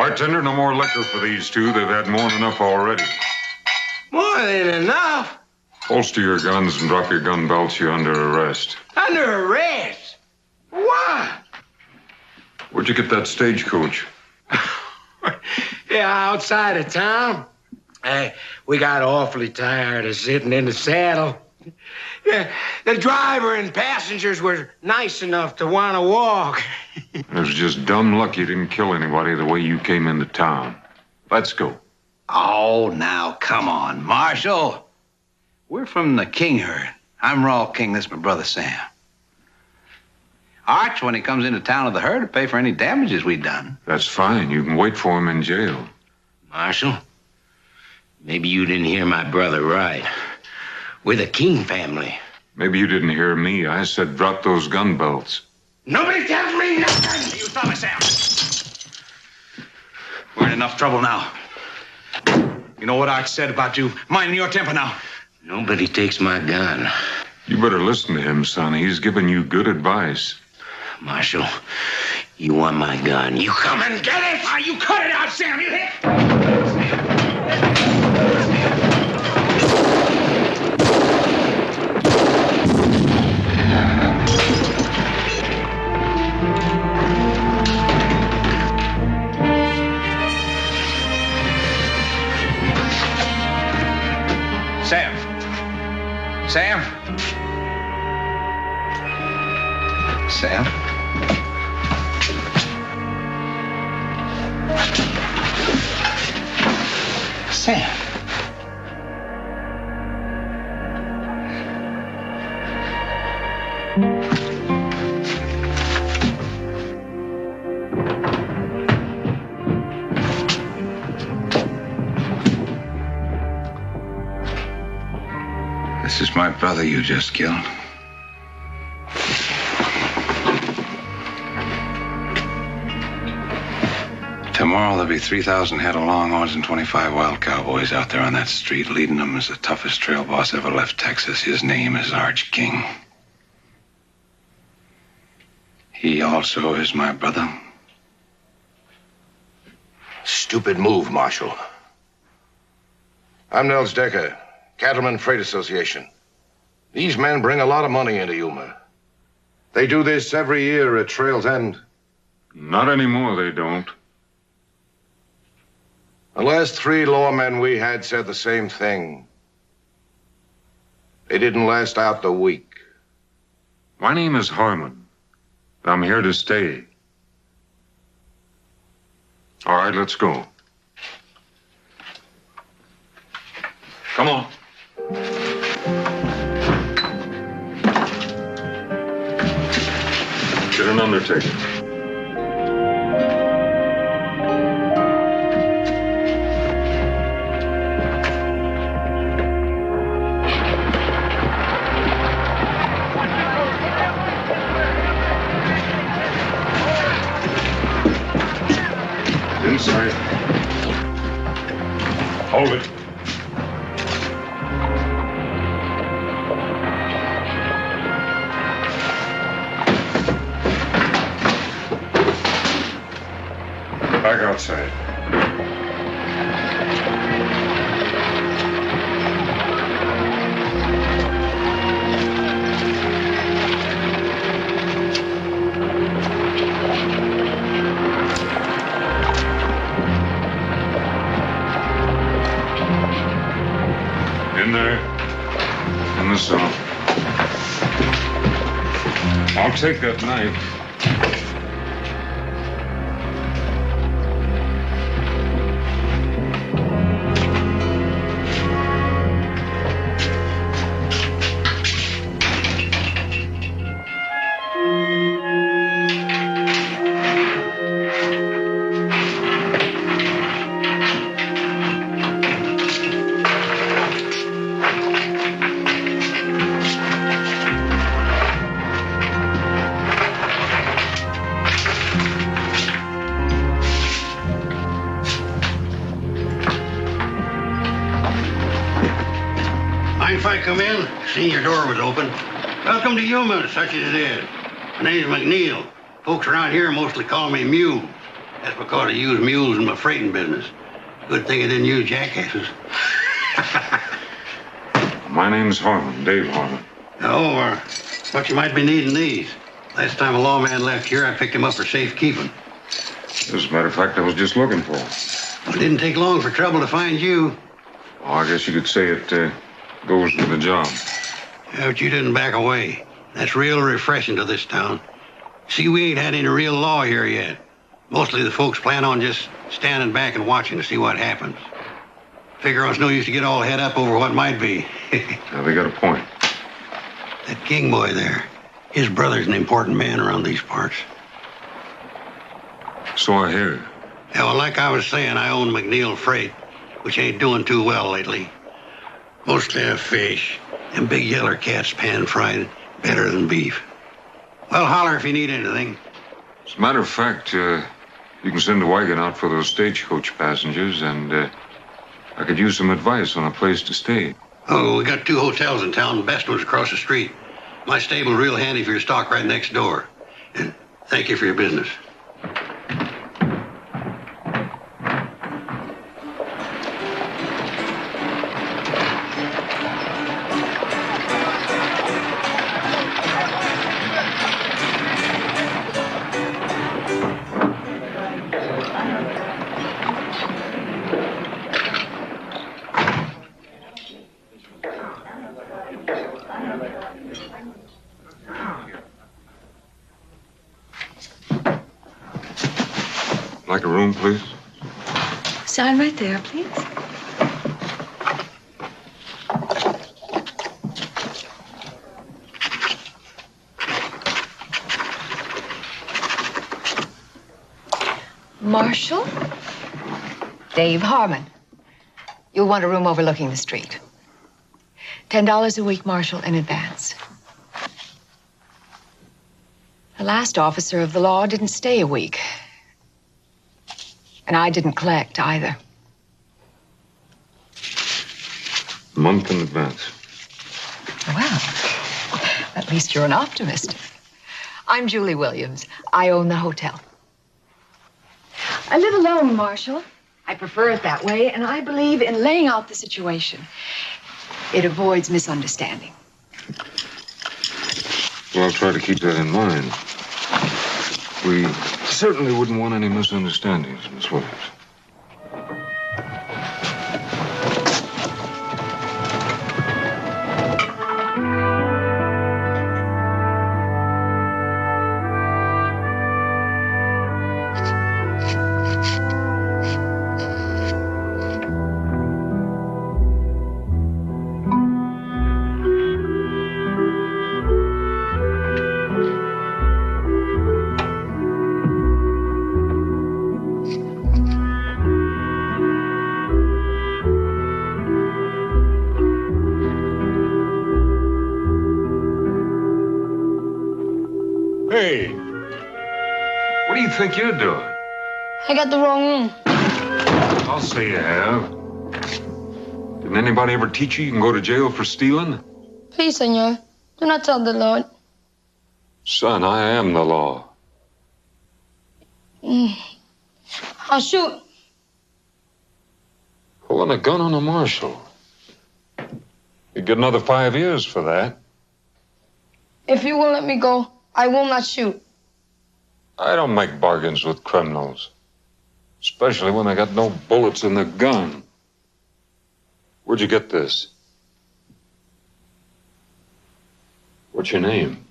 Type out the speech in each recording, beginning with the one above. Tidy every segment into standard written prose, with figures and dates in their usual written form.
Bartender, no more liquor for these two. They've had more than enough already. More than enough? Holster your guns and drop your gun belts. You're under arrest. Under arrest? Why? Where'd you get that stagecoach? Yeah, outside of town. We got awfully tired of sitting in the saddle. Yeah, the driver and passengers were nice enough to want to walk. It was just dumb luck you didn't kill anybody the way you came into town. Let's go. Oh, now, come on, Marshal. We're from the King herd. I'm Raw King. This is my brother Sam. Arch, when he comes into town with the herd, to pay for any damages we've done. That's fine. You can wait for him in jail. Marshal, maybe you didn't hear my brother right. We're the King family. Maybe you didn't hear me. I said drop those gun belts. Nobody tells me nothing! You stop it, Sam. We're in enough trouble now. You know what Arch said about you minding your temper now? Nobody takes my gun. You better listen to him, son. He's giving you good advice. Marshal, you want my gun. You come and get it! Ah, you cut it out, Sam. You hit. Sam. Sam. Sam. Sam. This is my brother you just killed. Tomorrow there'll be 3,000 head of longhorns and 25 wild cowboys out there on that street. Leading them is the toughest trail boss ever left Texas. His name is Arch King. He also is my brother. Stupid move, Marshal. I'm Nels Decker, Cattleman Freight Association. These men bring a lot of money into Yuma. They do this every year at Trail's End. Not anymore, they don't. The last 3 lawmen we had said the same thing. They didn't last out the week. My name is Harmon. I'm here to stay. All right, let's go. Come on. Get an undertaker. Inside. Hold it. Back outside. In there. In the cell. I'll take that knife. If I come in, seen your door was open. Welcome to Yuma, such as it is. My name's McNeil. Folks around here mostly call me Mew. That's because I use mules in my freighting business. Good thing I didn't use jackasses. My name's Harmon, Dave Harmon. Oh, but you might be needing these. Last time a lawman left here, I picked him up for safekeeping. As a matter of fact, I was just looking for him. Well, it didn't take long for trouble to find you. Oh, I guess you could say it goes with the job. Yeah, but you didn't back away. That's real refreshing to this town. See, we ain't had any real law here yet. Mostly the folks plan on just standing back and watching to see what happens. Figure it's no use to get all head up over what might be. Now, they got a point. That king boy there, his brother's an important man around these parts. So I hear. Yeah, well, like I was saying, I own McNeil Freight, which ain't doing too well lately. Mostly a fish, and big yeller cats pan-fried better than beef. Well, holler if you need anything. As a matter of fact, you can send a wagon out for those stagecoach passengers, and I could use some advice on a place to stay. Oh, we got 2 hotels in town. The best one's across the street. My stable's real handy for your stock right next door. And thank you for your business. Like a room, please? Sign right there, please. Marshal? Dave Harmon. You'll want a room overlooking the street. $10 a week, Marshal, in advance. The last officer of the law didn't stay a week. And I didn't collect either. A month in advance. Well, at least you're an optimist. I'm Julie Williams. I own the hotel. I live alone, Marshal. I prefer it that way, and I believe in laying out the situation. It avoids misunderstanding. Well, I'll try to keep that in mind. We certainly wouldn't want any misunderstandings, Miss Williams. Hey, what do you think you're doing? I got the wrong room. I'll say you have. Didn't anybody ever teach you can go to jail for stealing? Please, senor, do not tell the Lord. Son, I am the law. I'll shoot. Pulling a gun on a marshal. You'd get another 5 years for that. If you will let me go, I will not shoot. I don't make bargains with criminals. Especially when they got no bullets in the gun. Where'd you get this? What's your name?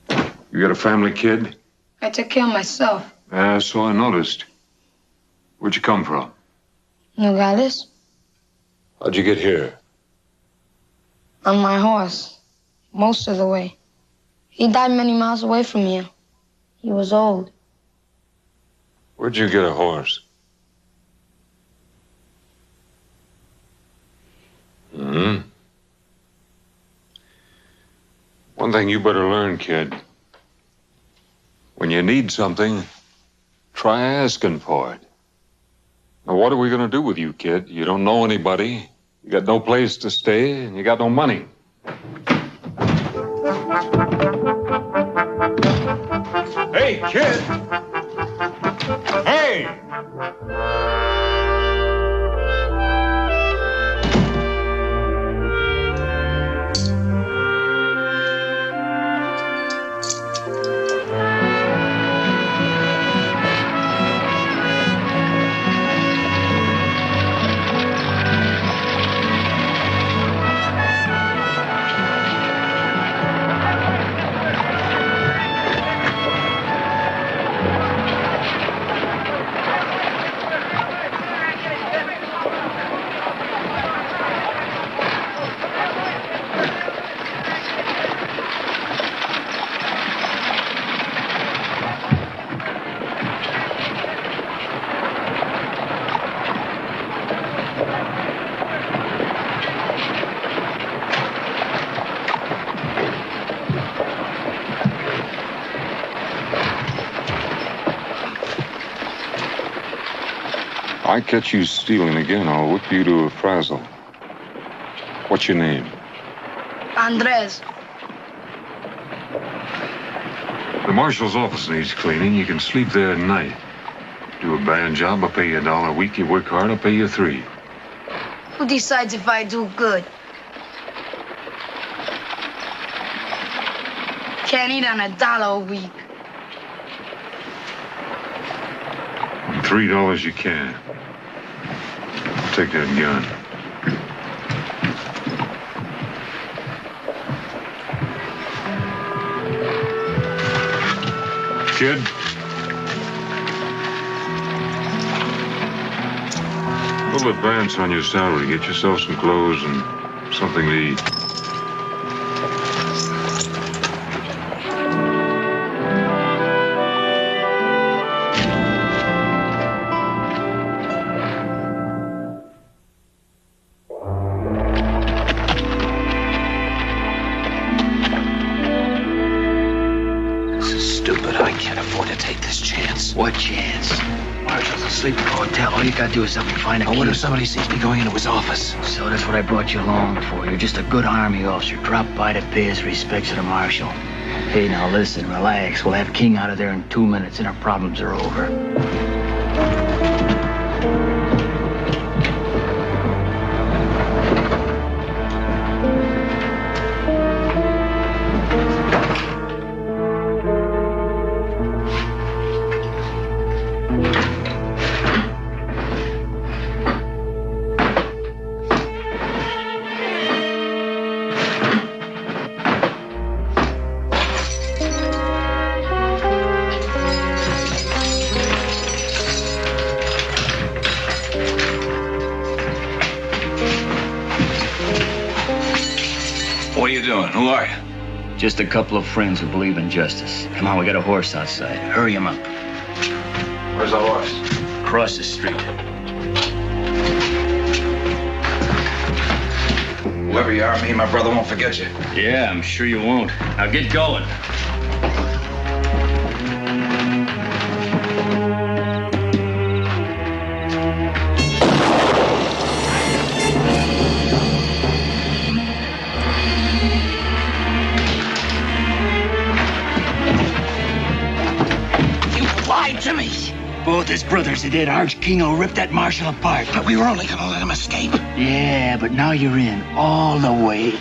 You got a family, kid? I took care of myself. So I noticed. Where'd you come from? Nogales? How'd you get here? On my horse. Most of the way. He died many miles away from here. He was old. Where'd you get a horse? One thing you better learn, kid. When you need something, try asking for it. Now, what are we gonna do with you, kid? You don't know anybody. You got no place to stay, and you got no money. Hey, kid! Hey! I catch you stealing again, I'll whip you to a frazzle. What's your name? Andres. The marshal's office needs cleaning. You can sleep there at night. Do a bad job, I'll pay you $1 a week. You work hard, I'll pay you $3. Who decides if I do good? Can't eat on $1 a week. On $3 you can. Take that gun. Kid? A little advance on your salary. Get yourself some clothes and something to eat. What chance? Marshal's asleep in the hotel. All you gotta do is help me find a key. What if somebody sees me going into his office? So that's what I brought you along for. You're just a good army officer. Drop by to pay his respects to the marshal. Hey, now listen, relax. We'll have King out of there in 2 minutes and our problems are over. What are you doing? Who are you? Just a couple of friends who believe in justice. Come on, we got a horse outside. Hurry him up. Where's the horse? Across the street. Whoever you are, me and my brother won't forget you. Yeah, I'm sure you won't. Now get going. To me. Both his brothers did. Arch Kingo ripped that Marshal apart. But we were only gonna let him escape. Yeah, but now you're in all the way.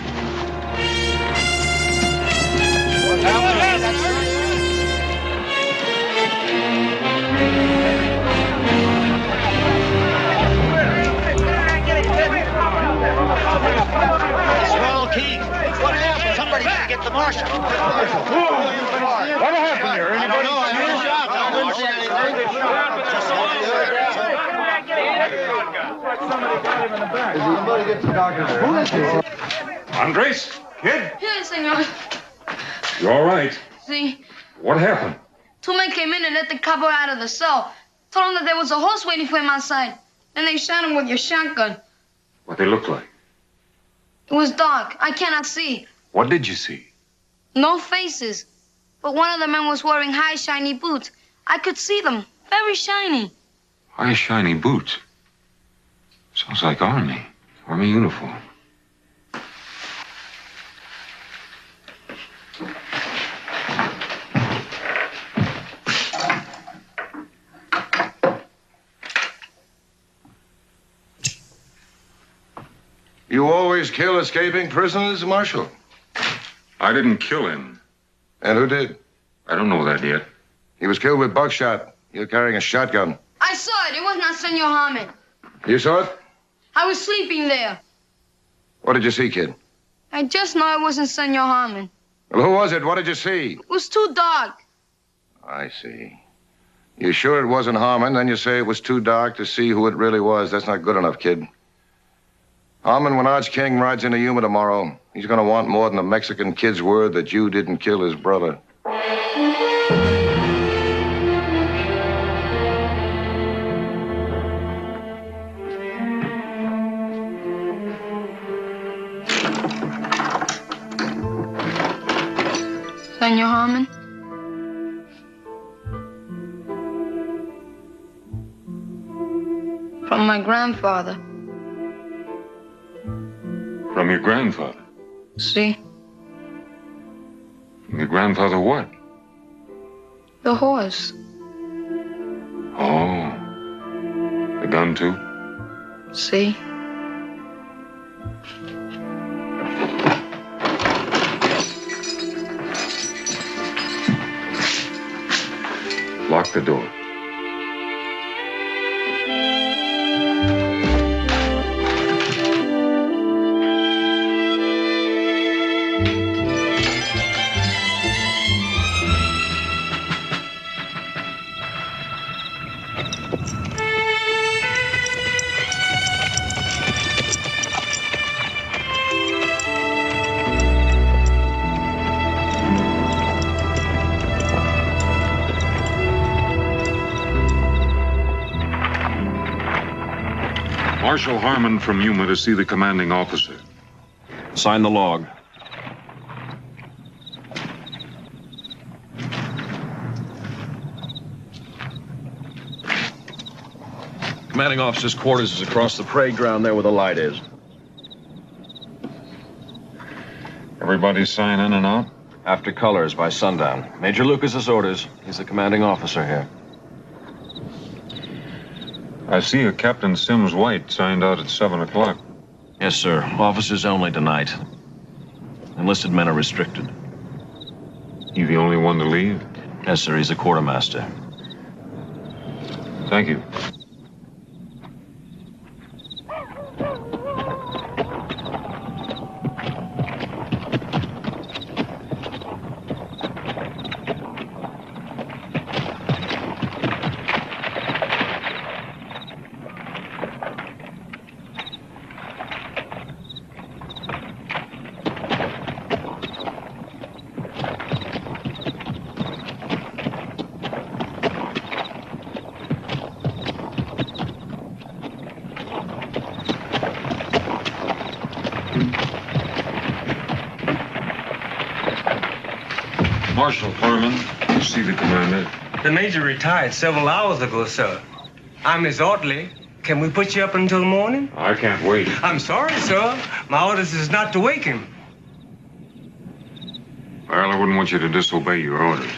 Small King, what happened? Somebody got to get the Marshal. What happened here? Anybody? Andres? Kid? Yes, senor. You all right? See, What happened? 2 men came in and let the cowboy out of the cell. Told him that there was a horse waiting for him outside. Then they shot him with your shotgun. What they look like? It was dark. I cannot see. What did you see? No faces. But one of the men was wearing high, shiny boots. I could see them. Very shiny. High, shiny boots. Sounds like Army. Army uniform. You always kill escaping prisoners, Marshal? I didn't kill him. And who did? I don't know that yet. He was killed with buckshot. You're carrying a shotgun. I saw it. It was not Senor Harmon. You saw it? I was sleeping there. What did you see, kid? I just know it wasn't Senor Harmon. Well, who was it? What did you see? It was too dark. I see. You sure it wasn't Harmon? Then you say it was too dark to see who it really was. That's not good enough, kid. Harmon, when Arch King rides into Yuma tomorrow, he's going to want more than a Mexican kid's word that you didn't kill his brother. Senor Harmon? From my grandfather. From your grandfather? See? From your grandfather what? The horse. Oh. The gun, too? See? Lock the door. Marshal Harmon from Yuma to see the commanding officer. Sign the log. Commanding officer's quarters is across the parade ground there where the light is. Everybody sign in and out? After colors by sundown. Major Lucas's orders. He's the commanding officer here. I see a Captain Sims White signed out at 7 o'clock. Yes, sir. Officers only tonight. Enlisted men are restricted. You the only one to leave? Yes, sir. He's a quartermaster. Thank you. Marshal Harmon, you see the commander? The major retired several hours ago, sir. I'm his orderly. Can we put you up until morning? I can't wait. I'm sorry, sir. My orders is not to wake him. Well, I wouldn't want you to disobey your orders.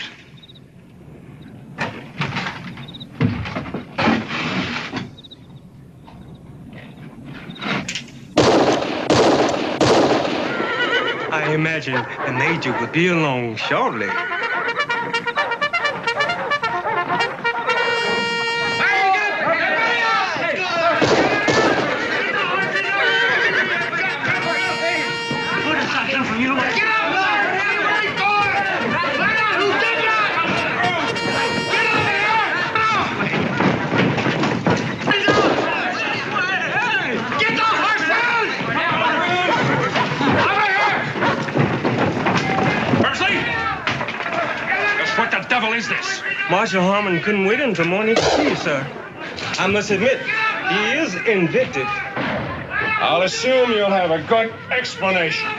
I imagine the major will be along shortly. Is this? Marshal Harmon couldn't wait until morning to see you, sir. I must admit, he is invictive. I'll assume you'll have a good explanation.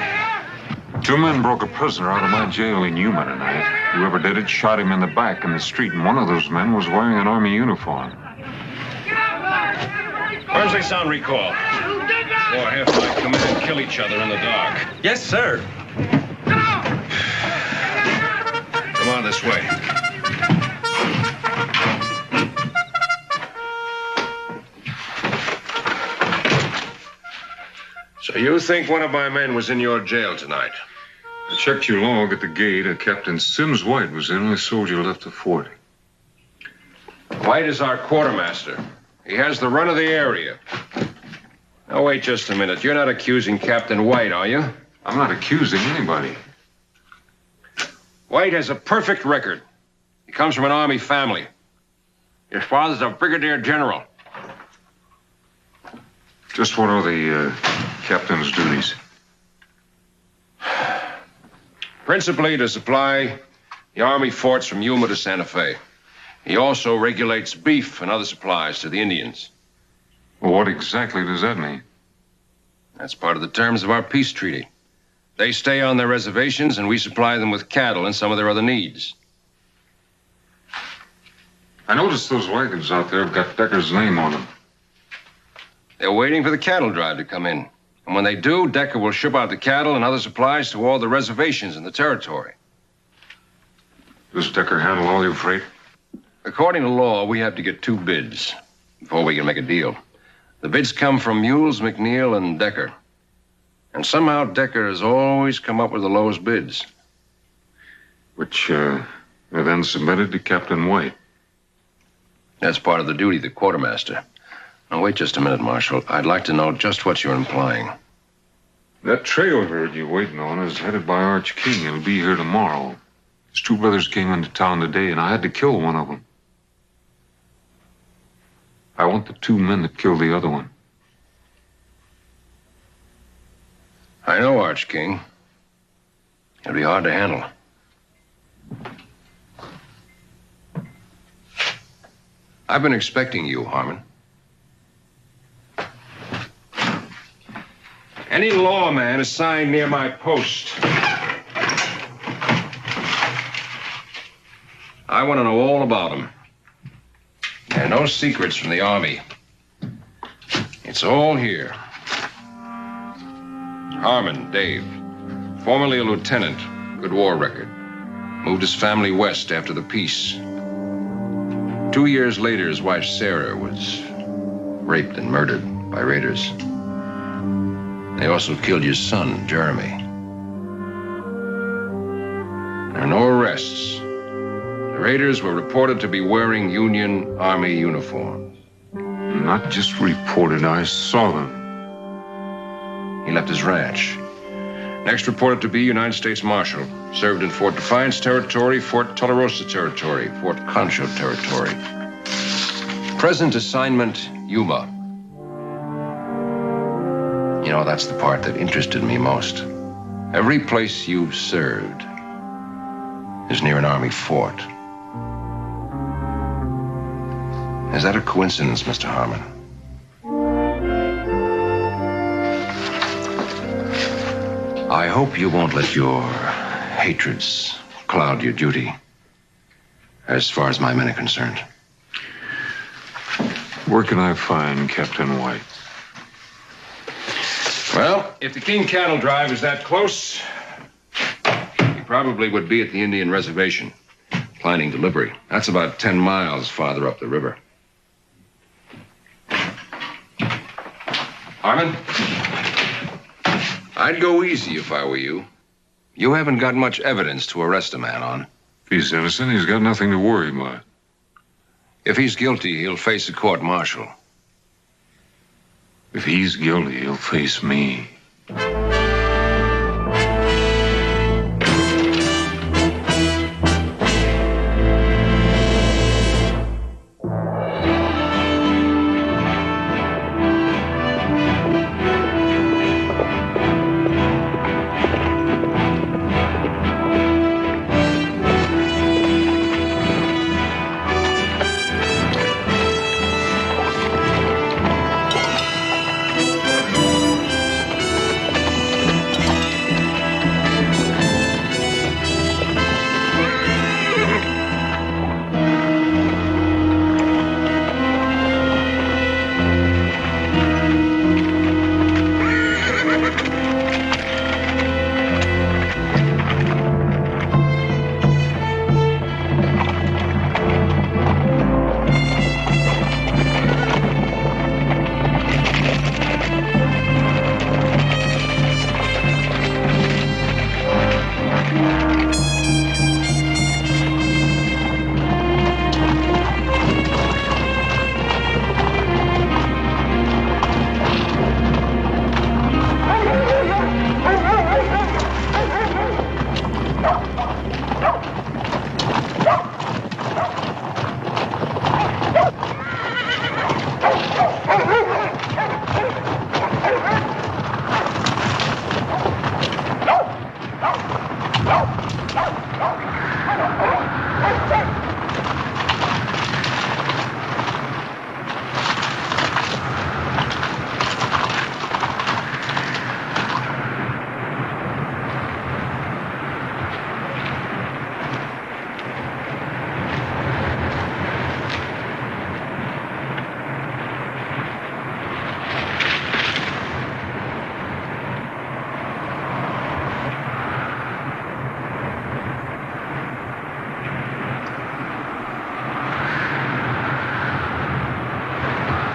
2 men broke a prisoner out of my jail in Yuma tonight. Whoever did it shot him in the back in the street, and one of those men was wearing an Army uniform. Burnsley, sound recall. 4 half-life come in and kill each other in the dark. Yes, sir. Come on this way. So So you think one of my men was in your jail tonight? I checked your log at the gate. Captain Sims White was the only soldier left to fort. White is our quartermaster. He has the run of the area. Now, wait just a minute. You're not accusing Captain White, are you? I'm not accusing anybody. White has a perfect record. He comes from an Army family. His father's a brigadier general. Just what are the captain's duties? Principally to supply the Army forts from Yuma to Santa Fe. He also regulates beef and other supplies to the Indians. Well, what exactly does that mean? That's part of the terms of our peace treaty. They stay on their reservations, and we supply them with cattle and some of their other needs. I noticed those wagons out there have got Decker's name on them. They're waiting for the cattle drive to come in. And when they do, Decker will ship out the cattle and other supplies to all the reservations in the territory. Does Decker handle all your freight? According to law, we have to get 2 bids before we can make a deal. The bids come from Mules, McNeil, and Decker. And somehow Decker has always come up with the lowest bids. Which are then submitted to Captain White. That's part of the duty of the quartermaster. Now, wait just a minute, Marshal. I'd like to know just what you're implying. That trail herd you're waiting on is headed by Arch King. He'll be here tomorrow. His 2 brothers came into town today, and I had to kill one of them. I want the 2 men that killed the other one. I know Arch King. It'll be hard to handle. I've been expecting you, Harmon. Any lawman assigned near my post. I want to know all about him. And no secrets from the Army. It's all here. Harmon, Dave. Formerly a lieutenant. Good war record. Moved his family west after the peace. 2 years later, his wife, Sarah, was raped and murdered by raiders. They also killed your son, Jeremy. There are no arrests. The raiders were reported to be wearing Union Army uniforms. Not just reported, I saw them. He left his ranch. Next reported to be United States Marshal. Served in Fort Defiance Territory, Fort Tularosa Territory, Fort Concho Territory. Present assignment, Yuma. You know, that's the part that interested me most. Every place you've served is near an Army fort. Is that a coincidence, Mr. Harmon? I hope you won't let your hatreds cloud your duty, as far as my men are concerned. Where can I find Captain White? Well, if the King cattle drive is that close, he probably would be at the Indian reservation, planning delivery. That's about 10 miles farther up the river. Harmon, I'd go easy if I were you. You haven't got much evidence to arrest a man on. If he's innocent, he's got nothing to worry about. If he's guilty, he'll face a court-martial. If he's guilty, he'll face me.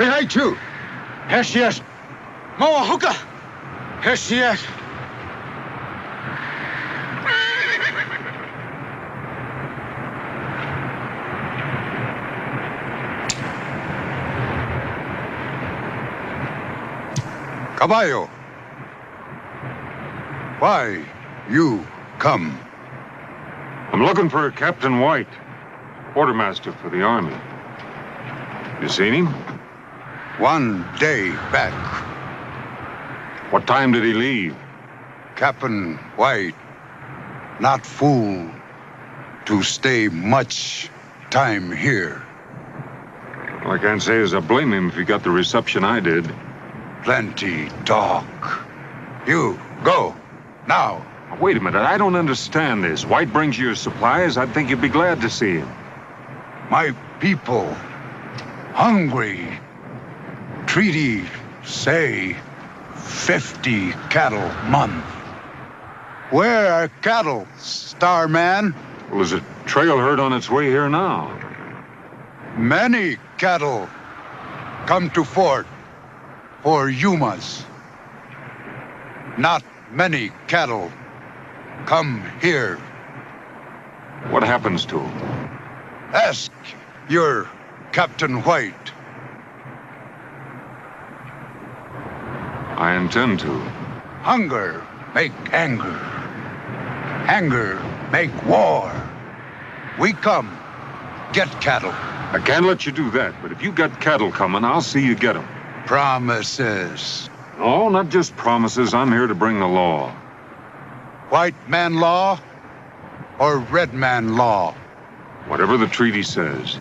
Behind you! Here she is. Moa hookah. Here she is. Caballo. Why you come? I'm looking for Captain White, quartermaster for the Army. You seen him? 1 day back. What time did he leave? Captain White, not fool to stay much time here. Well, I can't say as I blame him if he got the reception I did. Plenty talk. You go now. Wait a minute, I don't understand this. White brings you your supplies. I'd think you'd be glad to see him. My people, hungry. Treaty say 50 cattle month. Where are cattle, Starman? Well, there's a trail herd on its way here now. Many cattle come to fort for Yumas. Not many cattle come here. What happens to him? Ask your Captain White. I intend to. Hunger make anger. Anger make war. We come, get cattle. I can't let you do that, but if you got cattle coming, I'll see you get them. Promises. No, not just promises. I'm here to bring the law. White man law or red man law? Whatever the treaty says.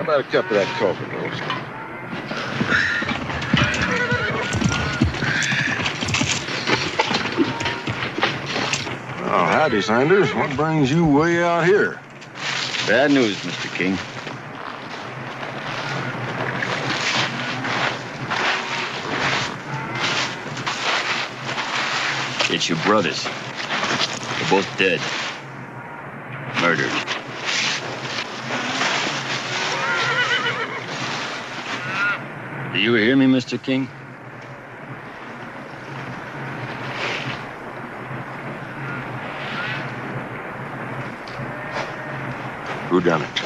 A cup of that coffee, Lawless. Oh, howdy, Sanders. What brings you way out here? Bad news, Mr. King. It's your brothers. They're both dead. Murdered. Do you hear me, Mr. King? Who done it?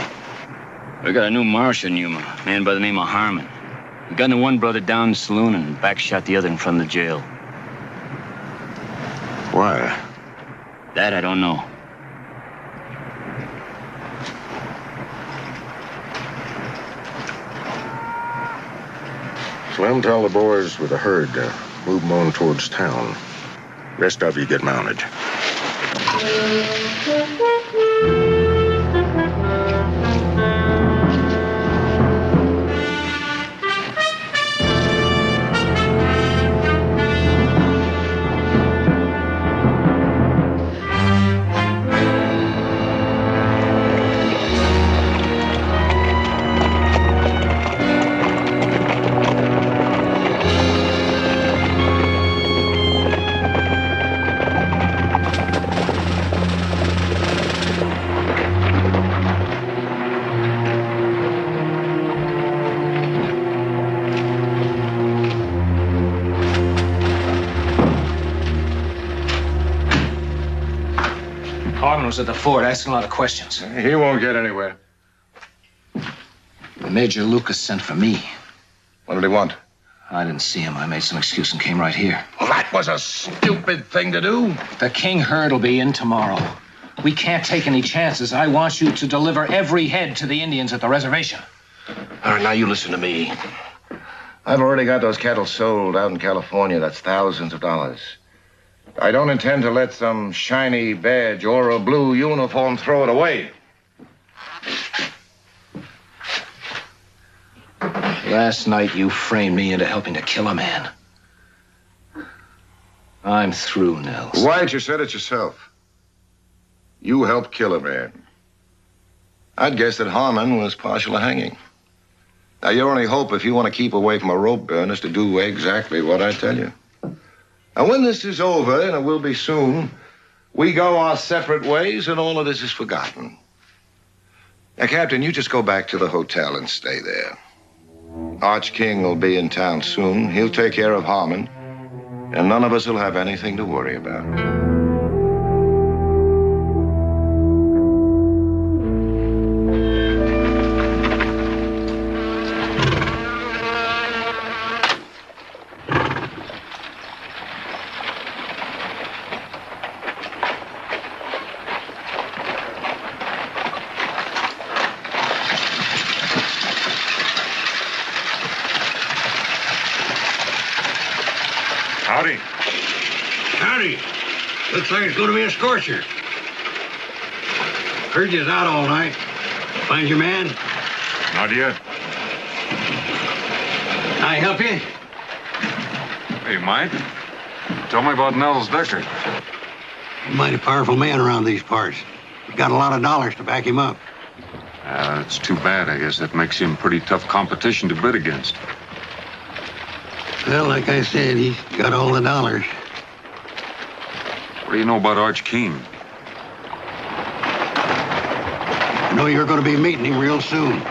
We got a new Marshal in Yuma, a man by the name of Harmon. He gunned the one brother down in the saloon and backshot the other in front of the jail. Why? That I don't know. Slim, tell the boys with the herd to move them on towards town. Rest of you get mounted. Harmon was at the fort asking a lot of questions. He won't get anywhere. Major Lucas sent for me. What did he want? I didn't see him. I made some excuse and came right here. Well, that was a stupid thing to do. The king herd will be in tomorrow. We can't take any chances. I want you to deliver every head to the Indians at the reservation. All right, now you listen to me. I've already got those cattle sold out in California. That's thousands of dollars. I don't intend to let some shiny badge or a blue uniform throw it away. Last night, you framed me into helping to kill a man. I'm through, Nels. White, you said it yourself. You helped kill a man. I'd guess that Harmon was partial to hanging. Now, your only hope, if you want to keep away from a rope burn, is to do exactly what I tell you. And when this is over, and it will be soon, we go our separate ways, and all of this is forgotten. Now, Captain, you just go back to the hotel and stay there. Arch King will be in town soon. He'll take care of Harmon, and none of us will have anything to worry about. Howdy. Howdy. Looks like it's going to be a scorcher. Heard you was out all night. Find your man? Not yet. Can I help you? Hey, Mike. Tell me about Nels Decker. He's a mighty powerful man around these parts. He's got a lot of dollars to back him up. It's too bad. I guess that makes him pretty tough competition to bid against. Well, like I said, he's got all the dollars. What do you know about Arch King? I know you're going to be meeting him real soon.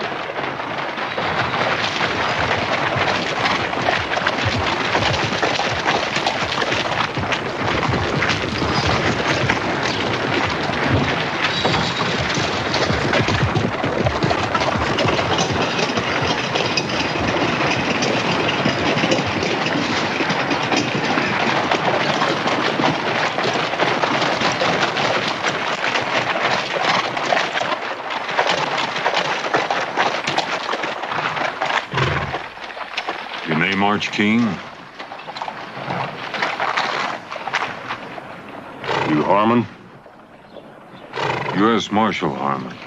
Arch King? You Harmon? U.S. Marshal Harmon.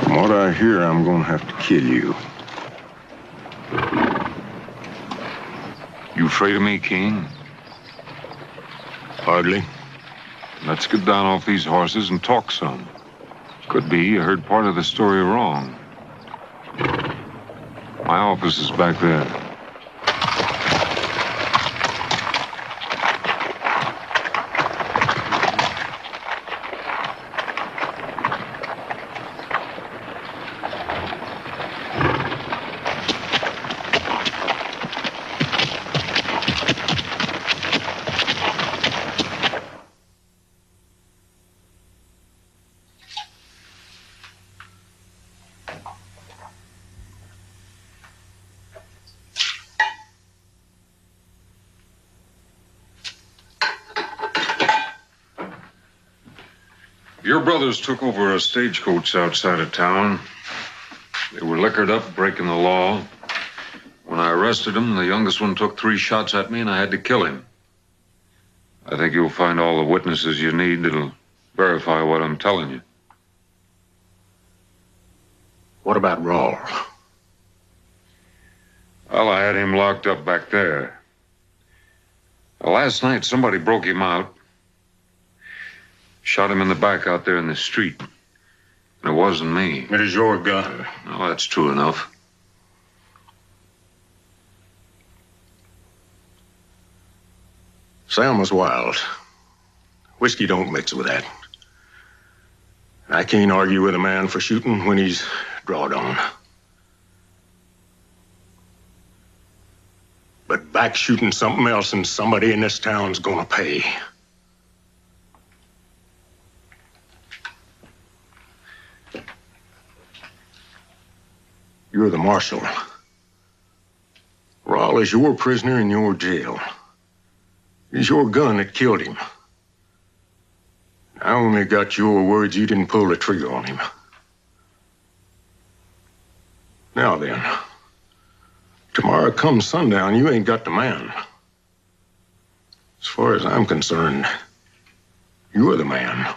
From what I hear, I'm gonna have to kill you. You afraid of me, King? Hardly. Let's get down off these horses and talk some. Could be you heard part of the story wrong. My office is back there. Your brothers took over a stagecoach outside of town. They were liquored up, breaking the law. When I arrested them, the youngest one took 3 shots at me, and I had to kill him. I think you'll find all the witnesses you need that'll verify what I'm telling you. What about Rawl? Well, I had him locked up back there. Last night, somebody broke him out. Shot him in the back out there in the street. It wasn't me. It is your gun. No, that's true enough. Sam was wild. Whiskey don't mix with that. I can't argue with a man for shooting when he's drawed on. But back shooting something else, and somebody in this town's gonna pay. You're the marshal. Rawl is your prisoner in your jail. It's your gun that killed him. I only got your words, you didn't pull the trigger on him. Now then, tomorrow come sundown, you ain't got the man. As far as I'm concerned, you're the man.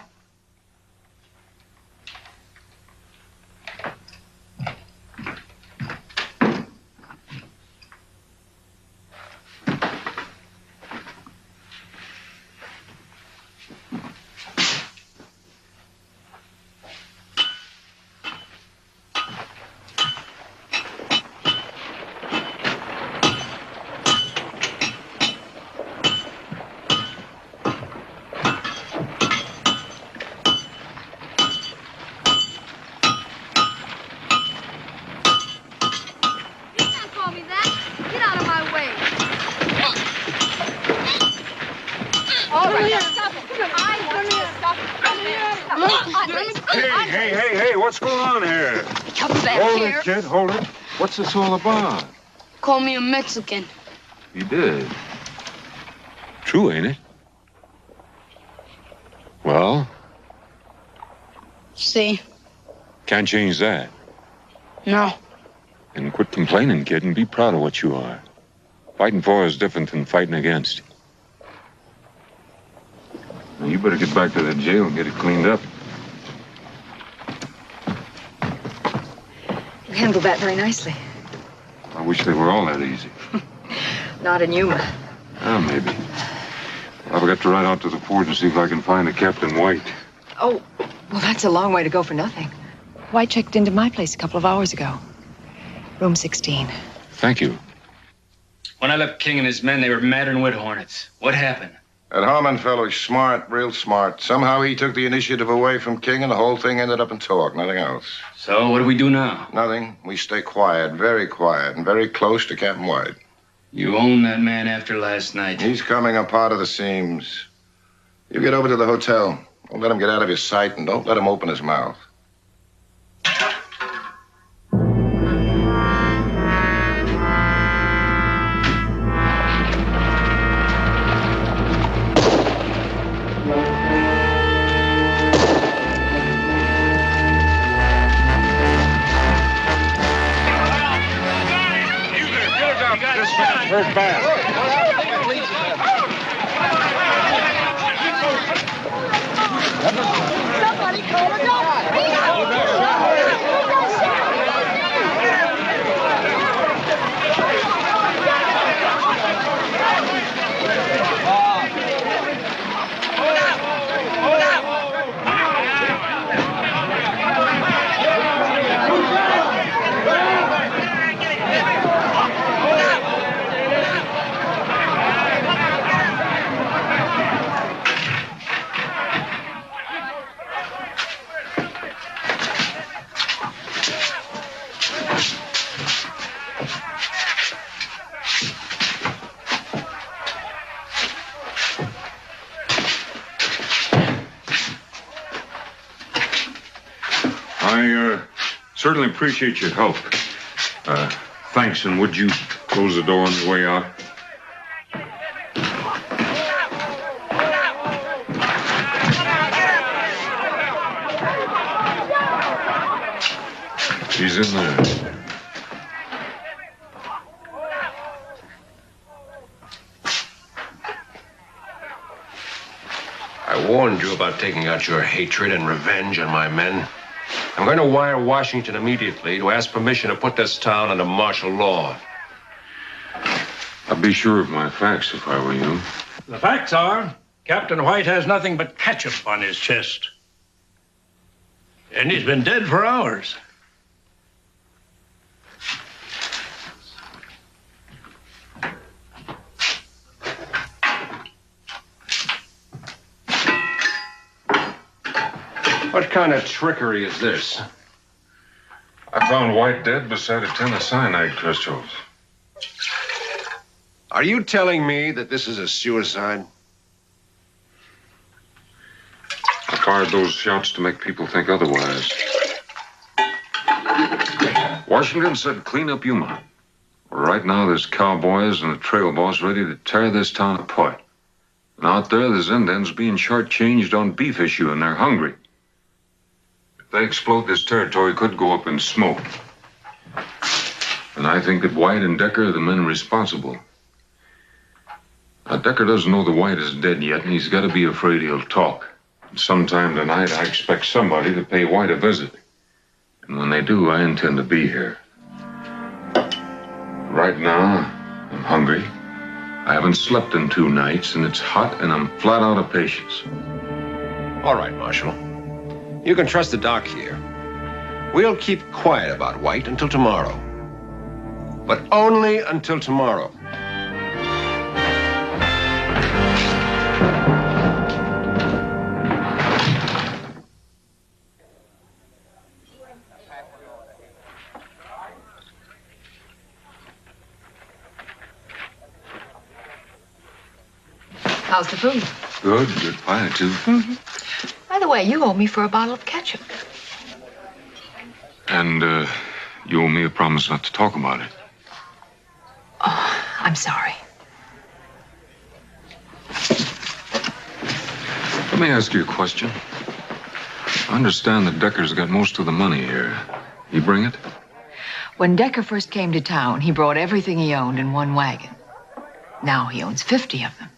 Hey, what's going on here? Come back Hold here. it, kid, hold it. What's this all about? Call me a Mexican. You did. True, ain't it? Well, See? can't change that. No. And quit complaining, kid, and be proud of what you are. Fighting for is different than fighting against. Now, you better get back to that jail and get it cleaned up. You handled that very nicely. I wish they were all that easy. Not in Yuma. Oh, maybe. I've got to ride out to the fort and see if I can find a Captain White. Oh, well, that's a long way to go for nothing. White checked into my place a couple of hours ago. Room 16. Thank you. When I left King and his men, they were madder than wood hornets. What happened? That Harmon fellow's smart, real smart. Somehow he took the initiative away from King, and the whole thing ended up in talk, nothing else. So what do we do now? Nothing. We stay quiet, and very close to Captain White. You own that man after last night. He's coming apart of the seams. You get over to the hotel. Don't let him get out of your sight, and don't let him open his mouth. First bad. Somebody call a doctor. I certainly appreciate your help. Thanks, and would you close the door on the way out? She's in there. I warned you about taking out your hatred and revenge on my men. I'm going to wire Washington immediately to ask permission to put this town under martial law. I'd be sure of my facts if I were you. The facts are, Captain White has nothing but ketchup on his chest. And he's been dead for hours. What kind of trickery is this? I found White dead beside a tin of cyanide crystals. Are you telling me that this is a suicide? I fired those shots to make people think otherwise. Washington said clean up Yuma. Well, right now there's cowboys and a trail boss ready to tear this town apart. And out there, there's Indians being shortchanged on beef issue, and they're hungry. If they explode, this territory could go up in smoke. And I think that White and Decker are the men responsible. Now, Decker doesn't know the White is dead yet, and he's got to be afraid he'll talk. And sometime tonight, I expect somebody to pay White a visit. And when they do, I intend to be here. Right now, I'm hungry. I haven't slept in 2 nights, and it's hot, and I'm flat out of patience. All right, Marshal. You can trust the doc here. We'll keep quiet about White until tomorrow. But only until tomorrow. How's the food? Good pie, too. Mm-hmm. By the way, you owe me for a bottle of ketchup. And, you owe me a promise not to talk about it. Oh, I'm sorry. Let me ask you a question. I understand that Decker's got most of the money here. You bring it? When Decker first came to town, he brought everything he owned in one wagon. Now he owns 50 of them.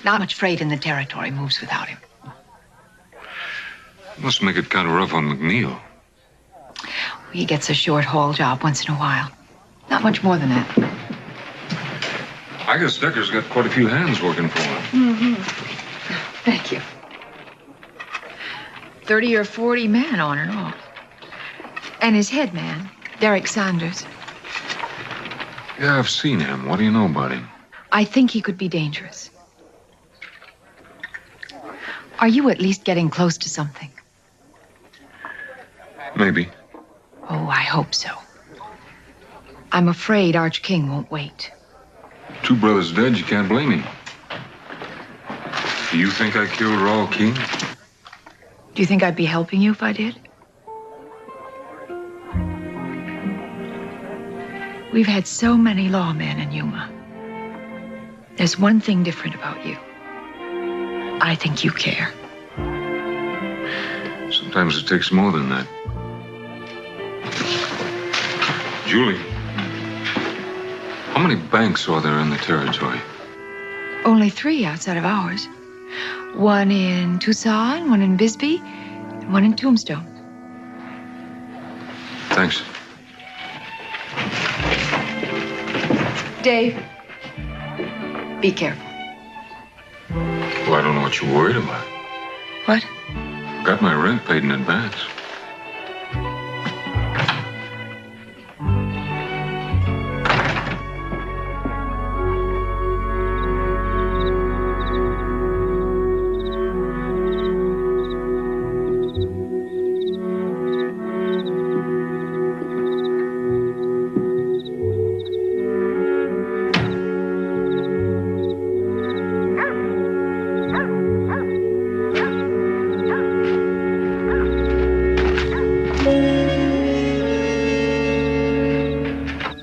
Not much freight in the territory moves without him. Must make it kind of rough on McNeil. He gets a short haul job once in a while. Not much more than that. I guess Decker's got quite a few hands working for him. Mm-hmm. Thank you. 30 or 40 men on and off. And his head man, Derek Sanders. Yeah, I've seen him. What do you know about him? I think he could be dangerous. Are you at least getting close to something? Maybe. Oh, I hope so. I'm afraid Arch King won't wait. 2 brothers dead, you can't blame him. Do you think I killed Raw King? Do you think I'd be helping you if I did? We've had so many lawmen in Yuma. There's one thing different about you. I think you care. Sometimes it takes more than that. Julie, how many banks are there in the territory? Only 3 outside of ours. One in Tucson, one in Bisbee, and one in Tombstone. Thanks. Dave, be careful. Well, I don't know what you're worried about. What? Got my rent paid in advance.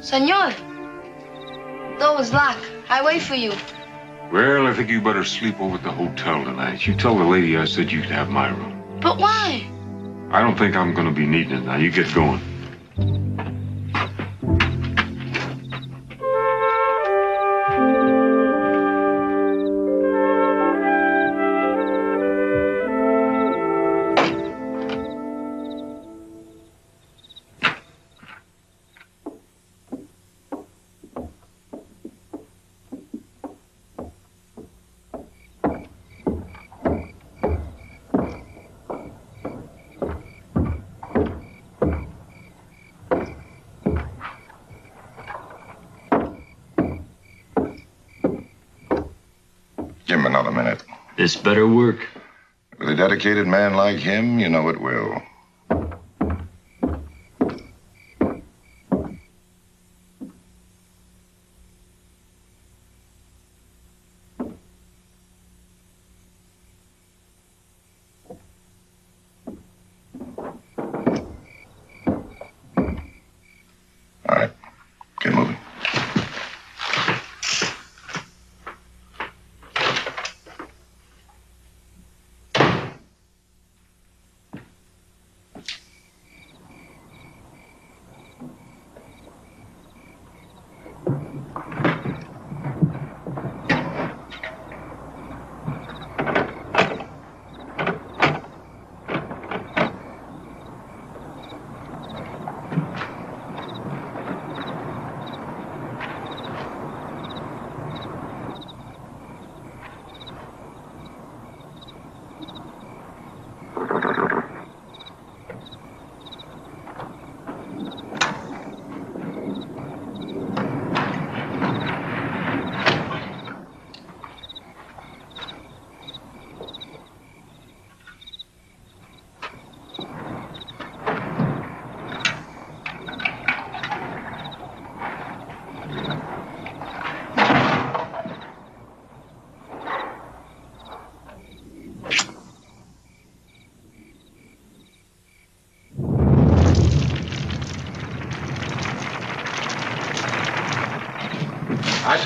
Senor, door was locked. I wait for you. Well, I think you better sleep over at the hotel tonight. You tell the lady I said you could have my room. But why? I don't think I'm going to be needing it now. You get going. Give him another minute. This better work. With a dedicated man like him, you know it will. All right, get moving.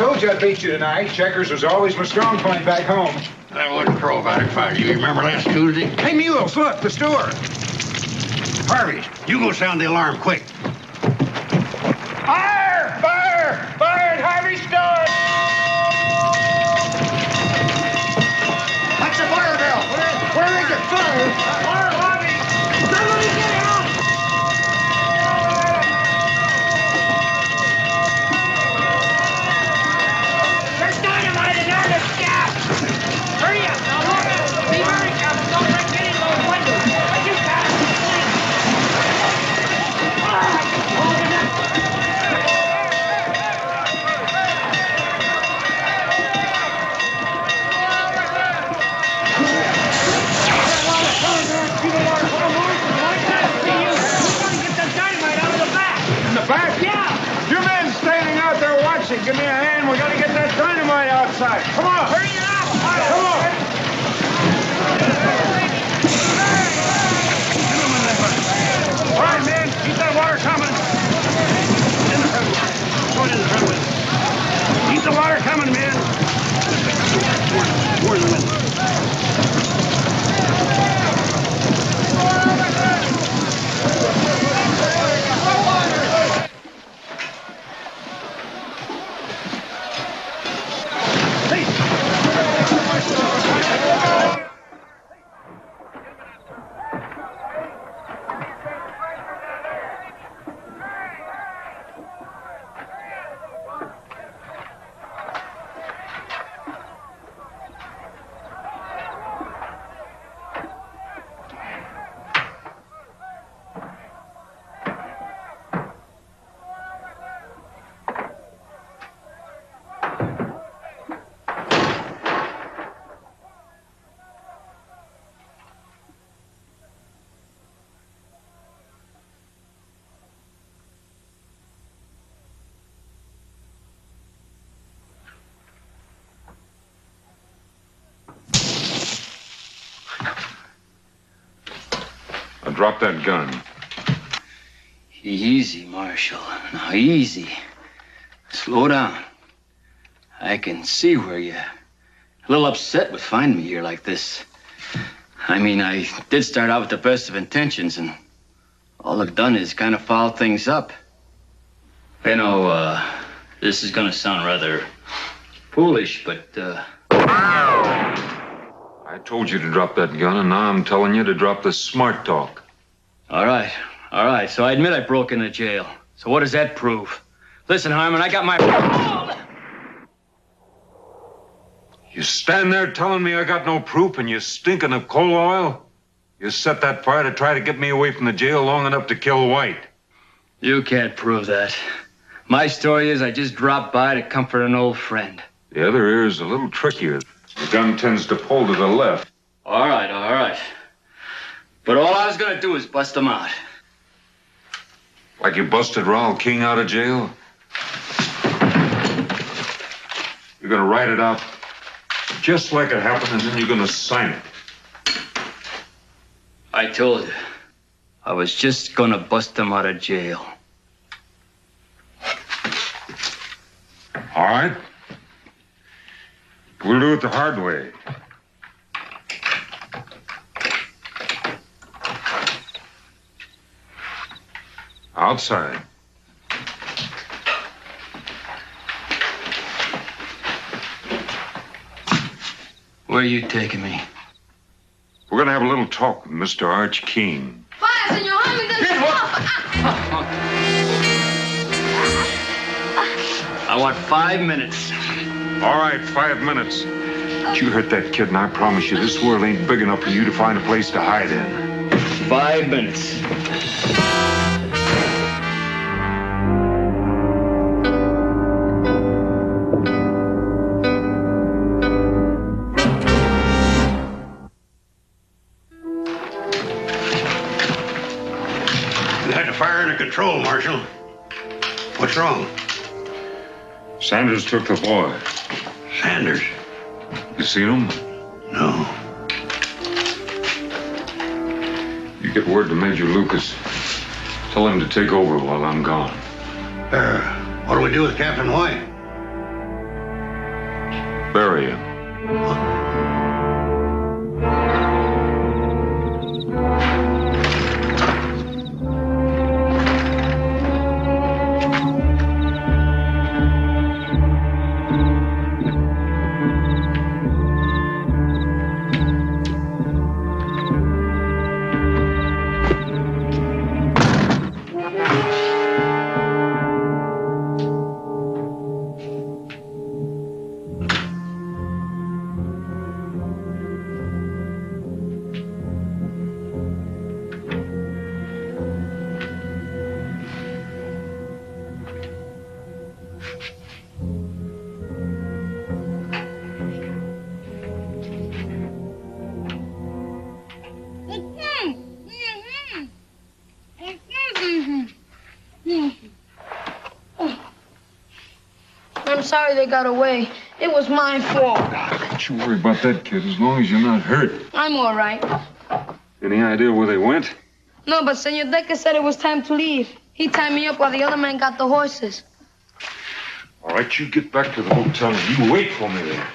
told you I'd beat you tonight. Checkers was always my strong point back home. That wasn't pro-batic fight. You remember last Tuesday? Hey, Mules, look, the store. Harvey, you go sound the alarm quick. Fire! Fire! Fire at Harvey's store! That's a fire bell. Where is it? Fire, Harvey! Somebody get out! There's dynamite in there. There's gas. Hurry up. Now, look. Be very careful. Don't break any of those windows. But you got it. In the back? Yeah. You men standing out there watching, give me a hand. We gotta get that dynamite outside. Come on. Hurry it up. Come on. All right, man. Keep that water coming. In the front. Go in the front. Keep the water coming, man. More in the middle. Drop that gun. Easy, Marshal. Now, easy. Slow down. I can see where you're a little upset with finding me here like this. I mean, I did start out with the best of intentions, and all I've done is kind of foul things up. You know, this is gonna sound rather foolish, but, I told you to drop that gun, and now I'm telling you to drop the smart talk. All right. So I admit I broke into jail. So what does that prove? Listen, Harmon, I got my... You stand there telling me I got no proof and you're stinking of coal oil? You set that fire to try to get me away from the jail long enough to kill White. You can't prove that. My story is I just dropped by to comfort an old friend. The other ear is a little trickier. The gun tends to pull to the left. All right. But all I was gonna do is bust him out. Like you busted Raoul King out of jail? You're gonna write it out just like it happened, and then you're gonna sign it. I told you. I was just gonna bust him out of jail. All right. We'll do it the hard way. Outside. Where are you taking me? We're gonna have a little talk with Mr. Arch King. Fire, Senor Harmon, I want 5 minutes. All right, 5 minutes. But you hurt that kid, and I promise you, this world ain't big enough for you to find a place to hide in. 5 minutes. You had the fire under control, Marshal. What's wrong? Sanders took the boy. Sanders? You seen him? No. You get word to Major Lucas. Tell him to take over while I'm gone. What do we do with Captain White? Bury him. I'm sorry they got away. It was my fault. Don't you worry about that, kid, as long as you're not hurt. I'm all right. Any idea where they went? No, but Senor Decker said it was time to leave. He tied me up while the other man got the horses. All right, you get back to the hotel and you wait for me there.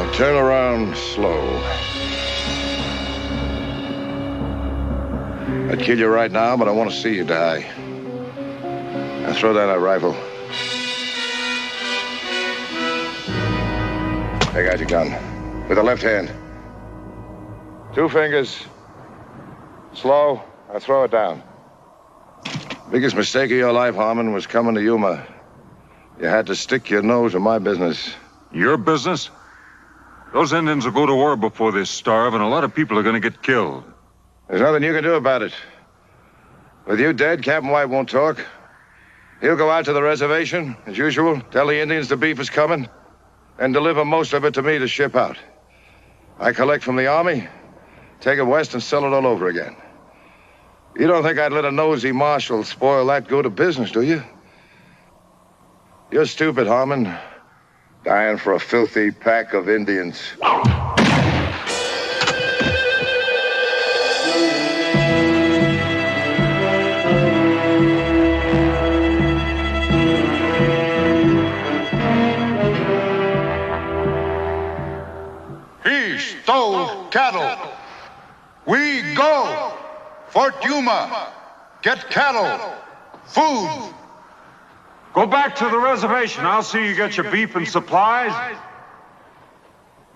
Now turn around slow. I'd kill you right now, but I want to see you die. Now throw down that rifle. Take out your gun. With the left hand. 2 fingers. Slow. Now throw it down. Biggest mistake of your life, Harmon, was coming to Yuma. You had to stick your nose in my business. Your business? Those Indians will go to war before they starve, and a lot of people are going to get killed. There's nothing you can do about it. With you dead, Captain White won't talk. He'll go out to the reservation, as usual, tell the Indians the beef is coming, and deliver most of it to me to ship out. I collect from the army, take it west, and sell it all over again. You don't think I'd let a nosy marshal spoil that good a business, do you? You're stupid, Harmon. Dying for a filthy pack of Indians. He stole cattle. We go. Fort Yuma. Get cattle. Food. Go back to the reservation. I'll see you get your beef and supplies.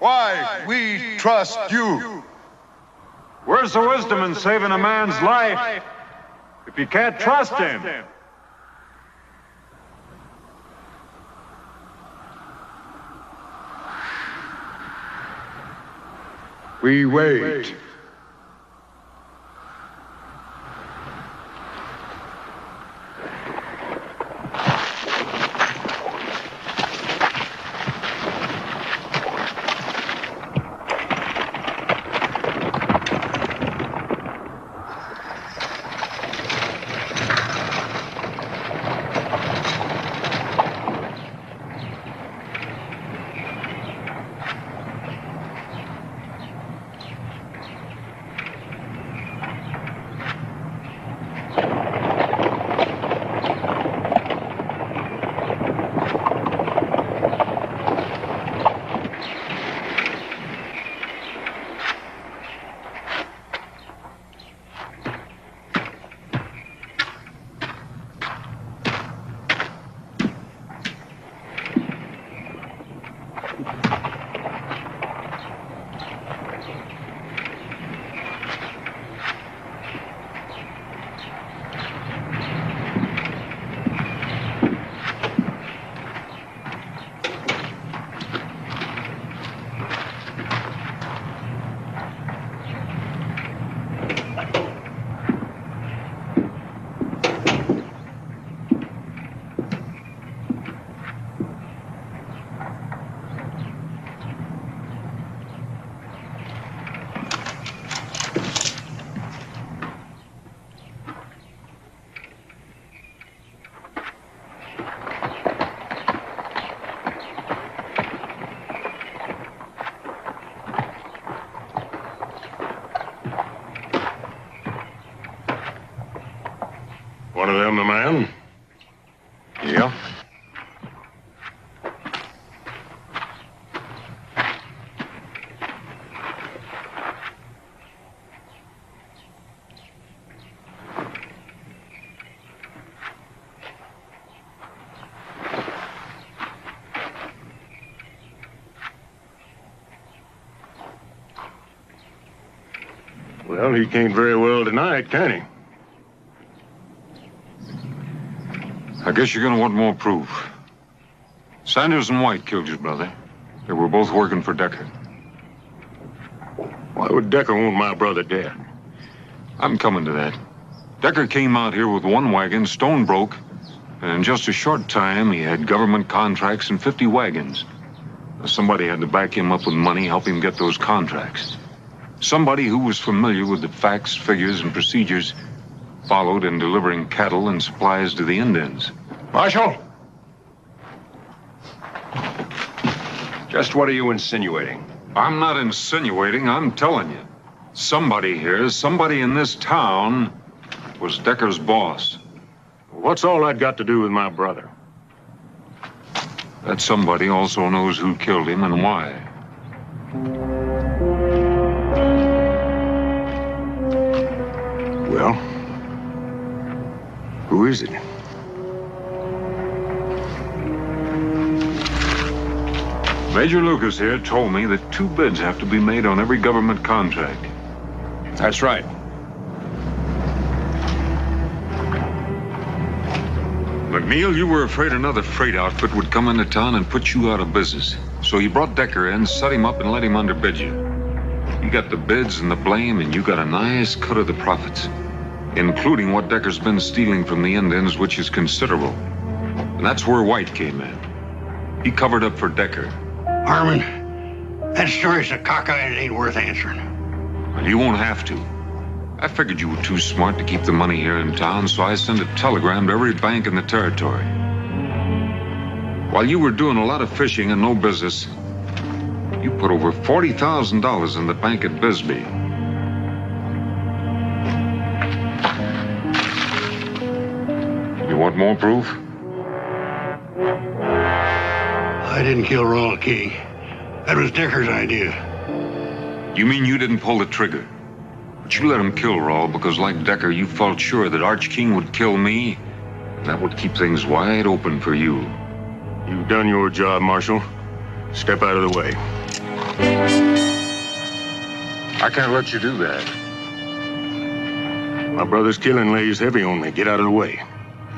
Why we trust you. Where's the wisdom in saving a man's life if you can't trust him? We wait. One of them the man? Yeah. Well, he can't very well deny it, can he? I guess you're gonna want more proof. Sanders and White killed your brother. They were both working for Edgar. Why would Edgar want my brother dead? I'm coming to that. Edgar came out here with one wagon, stone broke, and in just a short time, he had government contracts and 50 wagons. Somebody had to back him up with money, help him get those contracts. Somebody who was familiar with the facts, figures, and procedures followed in delivering cattle and supplies to the Indians. Marshal? Just what are you insinuating? I'm not insinuating, I'm telling you. Somebody here, somebody in this town, was Decker's boss. What's all that got to do with my brother? That somebody also knows who killed him and why. Well, who is it? Major Lucas here told me that 2 bids have to be made on every government contract. That's right. McNeil, you were afraid another freight outfit would come into town and put you out of business. So you brought Decker in, set him up, and let him underbid you. You got the bids and the blame, and you got a nice cut of the profits, including what Decker's been stealing from the Indians, which is considerable. And that's where White came in. He covered up for Decker. Harmon, that story's a cockeye and it ain't worth answering. Well, you won't have to. I figured you were too smart to keep the money here in town, so I sent a telegram to every bank in the territory. While you were doing a lot of fishing and no business, you put over $40,000 in the bank at Bisbee. You want more proof? I didn't kill Ronald King. That was Decker's idea. You mean you didn't pull the trigger? But you let him kill Rawl because, like Decker, you felt sure that Arch King would kill me. And that would keep things wide open for you. You've done your job, Marshal. Step out of the way. I can't let you do that. My brother's killing lays heavy on me. Get out of the way.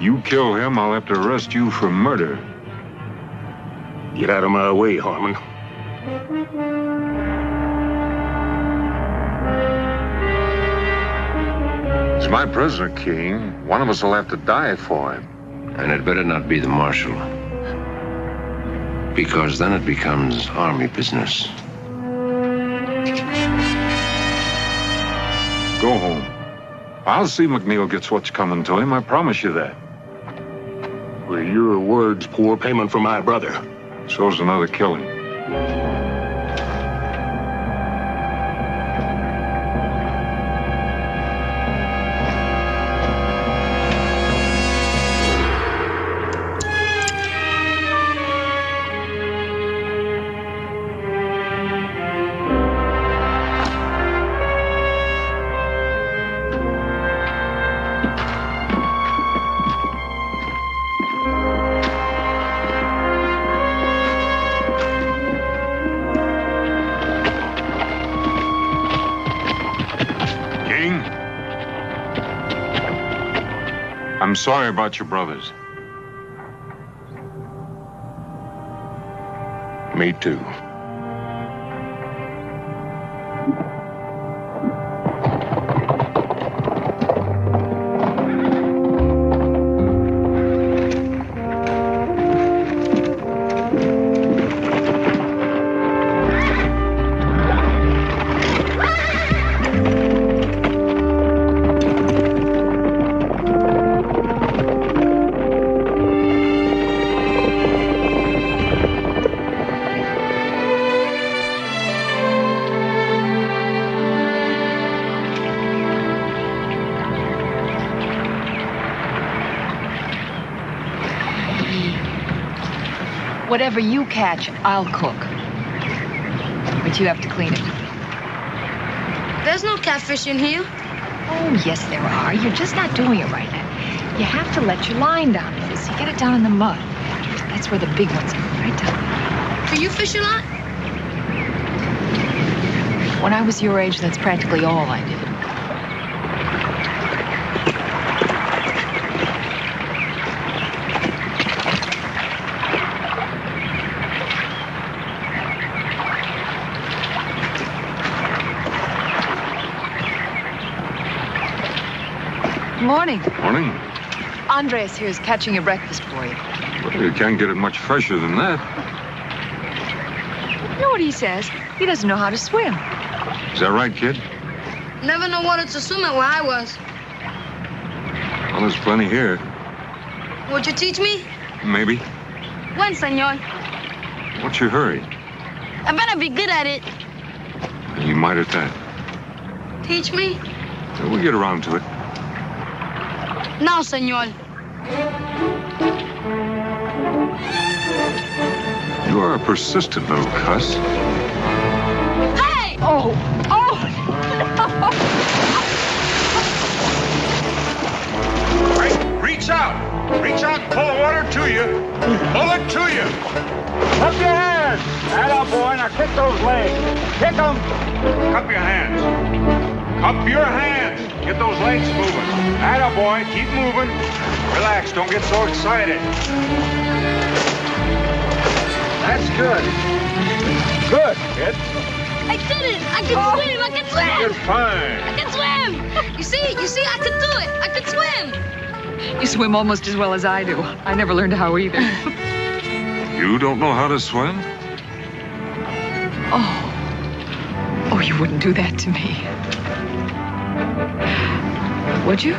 You kill him, I'll have to arrest you for murder. Get out of my way, Harmon. He's my prisoner, King. One of us will have to die for him. And it better not be the Marshal. Because then it becomes army business. Go home. I'll see McNeil gets what's coming to him. I promise you that. Well, your word's poor payment for my brother. So's another killing. I'm sorry about your brothers. Me too. Whatever you catch, I'll cook. But you have to clean it. There's no catfish in here. Oh, yes, there are. You're just not doing it right now. You have to let your line down a bit so you get it down in the mud. That's where the big ones are, right down. Do you fish a lot? When I was your age, that's practically all I did. Morning. Morning. Andres here is catching your breakfast for you. Well, you can't get it much fresher than that. You know what he says? He doesn't know how to swim. Is that right, kid? Never know water to swim at where I was. Well, there's plenty here. Would you teach me? Maybe. When, senor? What's your hurry? I better be good at it. You might at that. Teach me? We'll get around to it. Now, senor. You are a persistent little cuss. no. Oh, no. Right, reach out. Reach out and pull the water to you. Pull it to you. Up your hands. Atta boy, now kick those legs. Kick them. Cup your hands. Cup your hands. Get those legs moving. Atta boy, keep moving. Relax, don't get so excited. That's good. Good, kid. I did it! I can swim! I can swim! You're fine. I can swim! You see, I can do it! I can swim! You swim almost as well as I do. I never learned how either. You don't know how to swim? Oh, you wouldn't do that to me. Would you?